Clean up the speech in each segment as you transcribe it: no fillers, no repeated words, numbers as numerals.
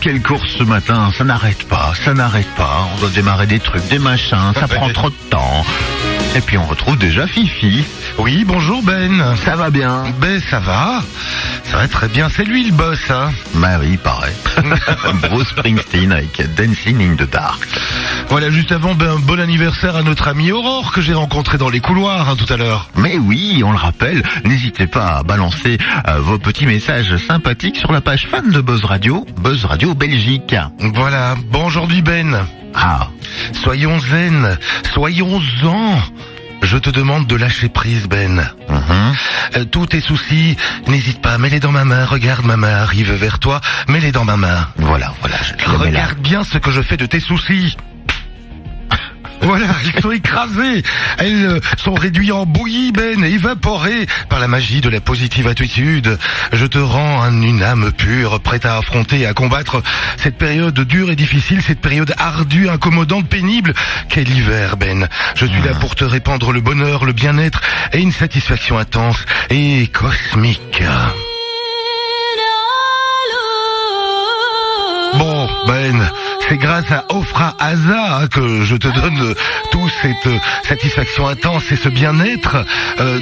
quelle course ce matin, ça n'arrête pas. On doit démarrer des trucs, des machins, ça prend trop de temps. Et puis on retrouve déjà Fifi. Oui, bonjour Ben. Ça va bien? Ben ça va très bien, c'est lui le boss, hein. Bah oui, pareil. Bruce Springsteen avec Dancing in the Dark. Voilà, juste avant, bon anniversaire à notre amie Aurore que j'ai rencontrée dans les couloirs tout à l'heure. Mais oui, on le rappelle, n'hésitez pas à balancer vos petits messages sympathiques sur la page fan de Buzz Radio Belgique. Voilà, bon aujourd'hui Ben. Ah, Soyons zen, soyons-en. Je te demande de lâcher prise, Ben. Tous tes soucis, n'hésite pas, mets-les dans ma main. Regarde, ma main arrive vers toi, mets-les dans ma main. voilà, je le mets là. Regarde bien ce que je fais de tes soucis. Voilà, ils sont écrasés. Elles sont réduits en bouillie, Ben, évaporées par la magie de la positive attitude. Je te rends une âme pure, prête à affronter et à combattre cette période dure et difficile, cette période ardue, incommodante, pénible qu'est l'hiver, Ben. Je suis là pour te répandre le bonheur, le bien-être et une satisfaction intense et cosmique. Bon, Ben, c'est grâce à Ofra Haza que je te donne toute cette satisfaction intense et ce bien-être.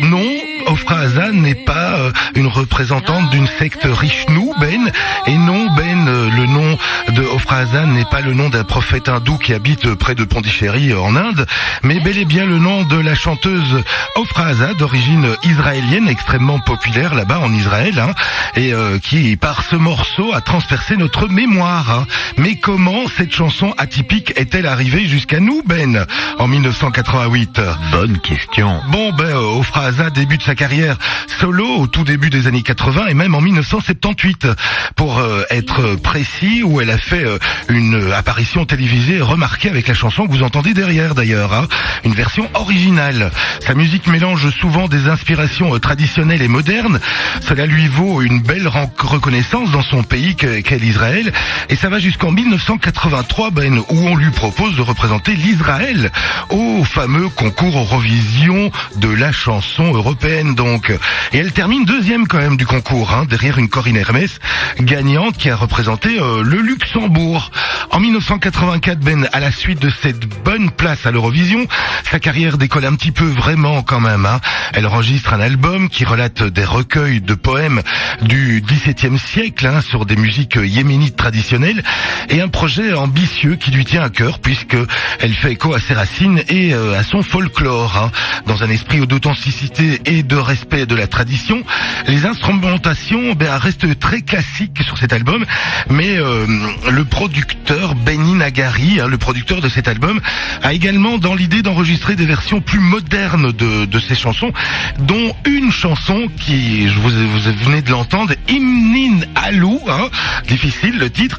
Non, Ofra Haza n'est pas une représentante d'une secte Rishnu, Ben. Et non, Ben, le nom de Ofra Haza n'est pas le nom d'un prophète hindou qui habite près de Pondichéry en Inde, mais bel et bien le nom de la chanteuse Ofra Haza, d'origine israélienne, extrêmement populaire là-bas en Israël, hein, et qui, par ce morceau, a transpercé notre mémoire. Hein. Mais comment cette chanson atypique est-elle arrivée jusqu'à nous, Ben, en 1988? Bonne question. Bon, Ben, Ofra Haza débute sa carrière solo au tout début des années 80 et même en 1978, pour être précis, où elle a fait une apparition télévisée remarquée avec la chanson que vous entendez derrière d'ailleurs, hein, une version originale. Sa musique mélange souvent des inspirations traditionnelles et modernes. Cela lui vaut une belle reconnaissance dans son pays qu'est l'Israël. Et ça va jusqu'en 1983, Ben, où on lui propose de représenter l'Israël au fameux concours Eurovision de la chanson européenne, donc. Et elle termine deuxième quand même du concours, hein, derrière une Corinne Hermès, gagnante, qui a représenté le Luxembourg. En 1984, Ben, à la suite de cette bonne place à l'Eurovision, sa carrière décolle un petit peu vraiment quand même, hein. Elle enregistre un album qui relate des recueils de poèmes du XVIIe siècle, hein, sur des musiques yéménites traditionnelles, et un projet ambitieux qui lui tient à cœur, puisque elle fait écho à ses racines et à son folklore, hein. Dans un esprit d'authenticité et de respect de la tradition, les instrumentations restent très classiques sur cet album, mais le producteur Benny Nagari, hein, le producteur de cet album, a également dans l'idée d'enregistrer des versions plus modernes de ces chansons, dont une chanson qui, vous venez de l'entendre, Imnin Alou, hein, difficile le titre,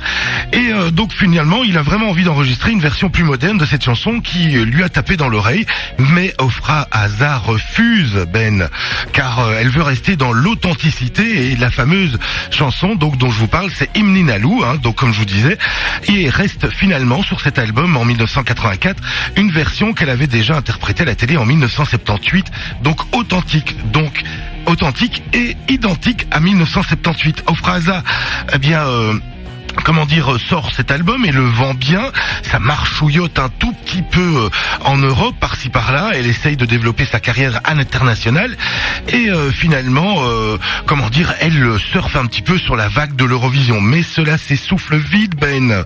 et donc finalement il a vraiment envie d'enregistrer une version plus moderne de cette chanson qui lui a tapé dans l'oreille, mais Ofra Haza refuse, Ben, car elle veut rester dans l'authenticité, et la fameuse chanson donc dont je vous parle, c'est Imnin Alou, hein, donc comme je vous disais, et reste finalement sur cet album en 1984 une version qu'elle avait déjà interprétée à la télé en 1978, donc authentique et identique à 1978. Ofra Haza, sort cet album et le vend bien. Ça marchouillote un tout petit peu en Europe, par-ci par-là. Elle essaye de développer sa carrière à l'international. Et finalement, elle surfe un petit peu sur la vague de l'Eurovision. Mais cela s'essouffle vite, Ben.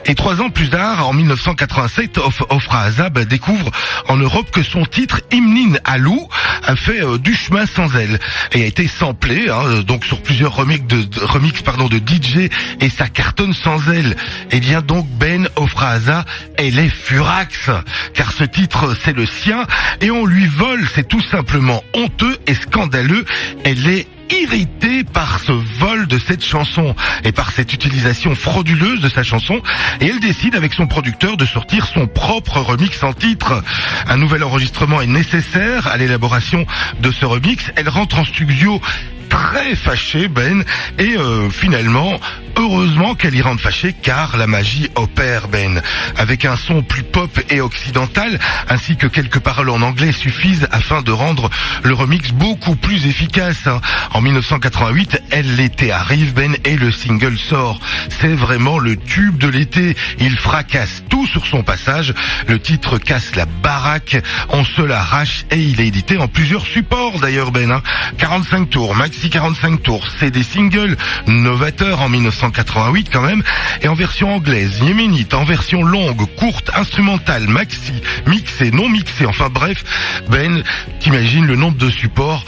Et 3 ans plus tard, en 1987, Ofra Haza découvre en Europe que son titre, Imnin Alou, a fait du chemin sans elle. Et a été samplé, hein, donc sur plusieurs remix de DJ, et sa cartonne sans elle. Et bien donc Ben, Ofra Haza, elle est furax, car ce titre c'est le sien et on lui vole, c'est tout simplement honteux et scandaleux. Elle est irritée par ce vol de cette chanson et par cette utilisation frauduleuse de sa chanson, et elle décide avec son producteur de sortir son propre remix en titre. Un nouvel enregistrement est nécessaire à l'élaboration de ce remix. Elle rentre en studio très fâchée, Ben, et finalement Heureusement qu'elle y rentre fâchée car la magie opère, Ben. Avec un son plus pop et occidental, ainsi que quelques paroles en anglais suffisent afin de rendre le remix beaucoup plus efficace. En 1988, l'été arrive, Ben, et le single sort. C'est vraiment le tube de l'été. Il fracasse tout sur son passage. Le titre casse la baraque, on se l'arrache et il est édité en plusieurs supports d'ailleurs, Ben. 45 tours, maxi 45 tours, c'est des singles novateurs en 1988 quand même, et en version anglaise, yéménite, en version longue, courte, instrumentale, maxi, mixée, non mixée, enfin bref, Ben, t'imagines le nombre de supports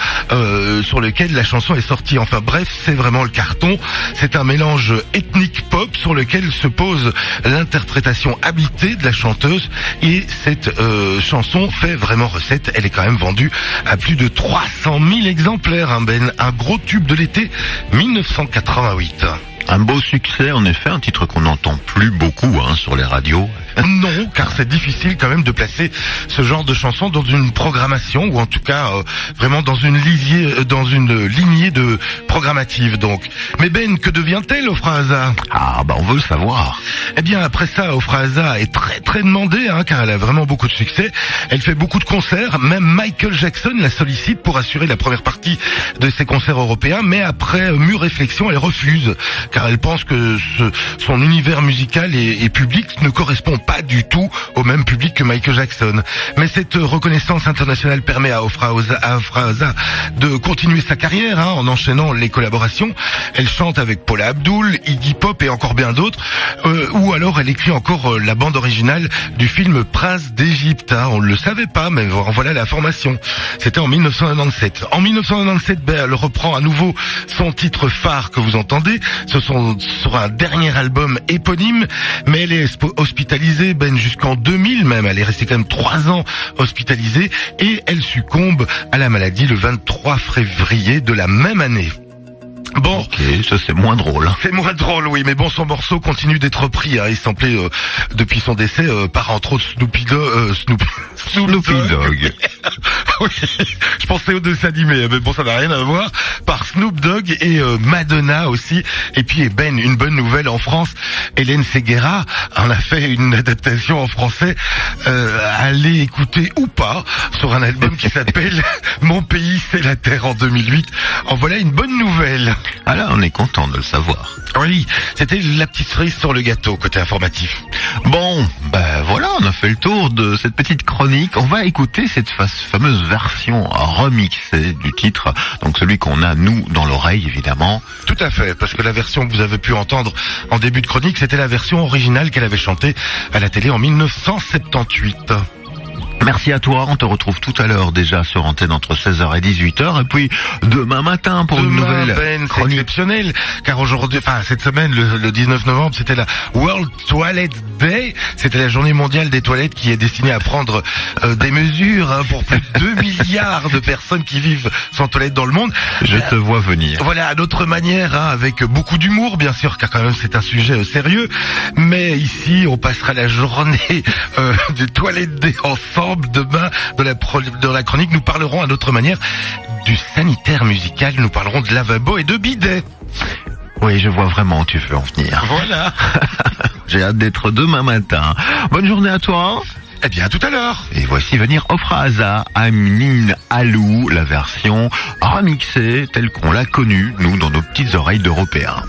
sur lesquels la chanson est sortie, enfin bref, c'est vraiment le carton. C'est un mélange ethnique pop sur lequel se pose l'interprétation habitée de la chanteuse, et cette chanson fait vraiment recette. Elle est quand même vendue à plus de 300 000 exemplaires, hein, Ben, un gros tube de l'été 1988. Un beau succès, en effet, un titre qu'on n'entend plus beaucoup sur les radios. Non, car c'est difficile quand même de placer ce genre de chanson dans une programmation, ou en tout cas vraiment dans une lignée de programmative donc. Mais Ben, que devient-elle, Ofra Haza? Ah bah on veut le savoir. Eh bien après ça, Ofra Haza est très très demandée, car elle a vraiment beaucoup de succès. Elle fait beaucoup de concerts, même Michael Jackson la sollicite pour assurer la première partie de ses concerts européens, mais après mûre réflexion, elle refuse, car elle pense que son univers musical et public ne correspond pas du tout au même public que Michael Jackson. Mais cette reconnaissance internationale permet à Ofra Haza de continuer sa carrière, en enchaînant les collaborations. Elle chante avec Paula Abdul, Iggy Pop et encore bien d'autres, ou alors elle écrit encore la bande originale du film Prince d'Égypte. On ne le savait pas, mais voilà la formation. C'était en 1997. En 1997, elle reprend à nouveau son titre phare que vous entendez. Ce sera un dernier album éponyme, mais elle est hospitalisée, Ben, jusqu'en 2000 même. Elle est restée quand même 3 ans hospitalisée, et elle succombe à la maladie le 23 février de la même année. Bon, ok, ça c'est moins drôle. C'est moins drôle, oui, mais bon, son morceau continue d'être repris, il samplé depuis son décès par entre autres Snoopy Dogg. Oui, je pensais au dessin animé, mais bon, ça n'a rien à voir. Par Snoop Dogg et Madonna aussi. Et puis Ben, une bonne nouvelle en France, Hélène Séguéra en a fait une adaptation en français. Allez écouter ou pas sur un album qui s'appelle Mon pays c'est la terre en 2008. En voilà une bonne nouvelle. Ah là, on est content de le savoir. Oui, c'était la petite cerise sur le gâteau côté informatif. Bon, voilà, on a fait le tour de cette petite chronique. On va écouter cette fameuse version remixée du titre, donc celui qu'on a nous dans l'oreille évidemment. Tout à fait, parce que la version que vous avez pu entendre en début de chronique, c'était la version originale qu'elle avait chantée à la télé en 1978. Merci à toi, on te retrouve tout à l'heure déjà sur antenne entre 16h et 18h, et puis demain matin pour une nouvelle chronique exceptionnelle, car aujourd'hui, cette semaine, le 19 novembre, c'était la World Toilet Day, c'était la journée mondiale des toilettes qui est destinée à prendre des mesures pour plus de 2 milliards de personnes qui vivent sans toilette dans le monde. Je te vois venir. Voilà, à notre manière, avec beaucoup d'humour, bien sûr, car quand même c'est un sujet sérieux, mais ici, on passera la journée des toilettes day ensemble. Demain, dans la chronique, nous parlerons à notre manière du sanitaire musical, nous parlerons de lavabo et de bidet. Oui, je vois vraiment où tu veux en venir. Voilà. J'ai hâte d'être demain matin. Bonne journée à toi. Eh bien, à tout à l'heure. Et voici venir Ofra Haza, Amin Alou, la version remixée telle qu'on l'a connue, nous, dans nos petites oreilles d'Européens.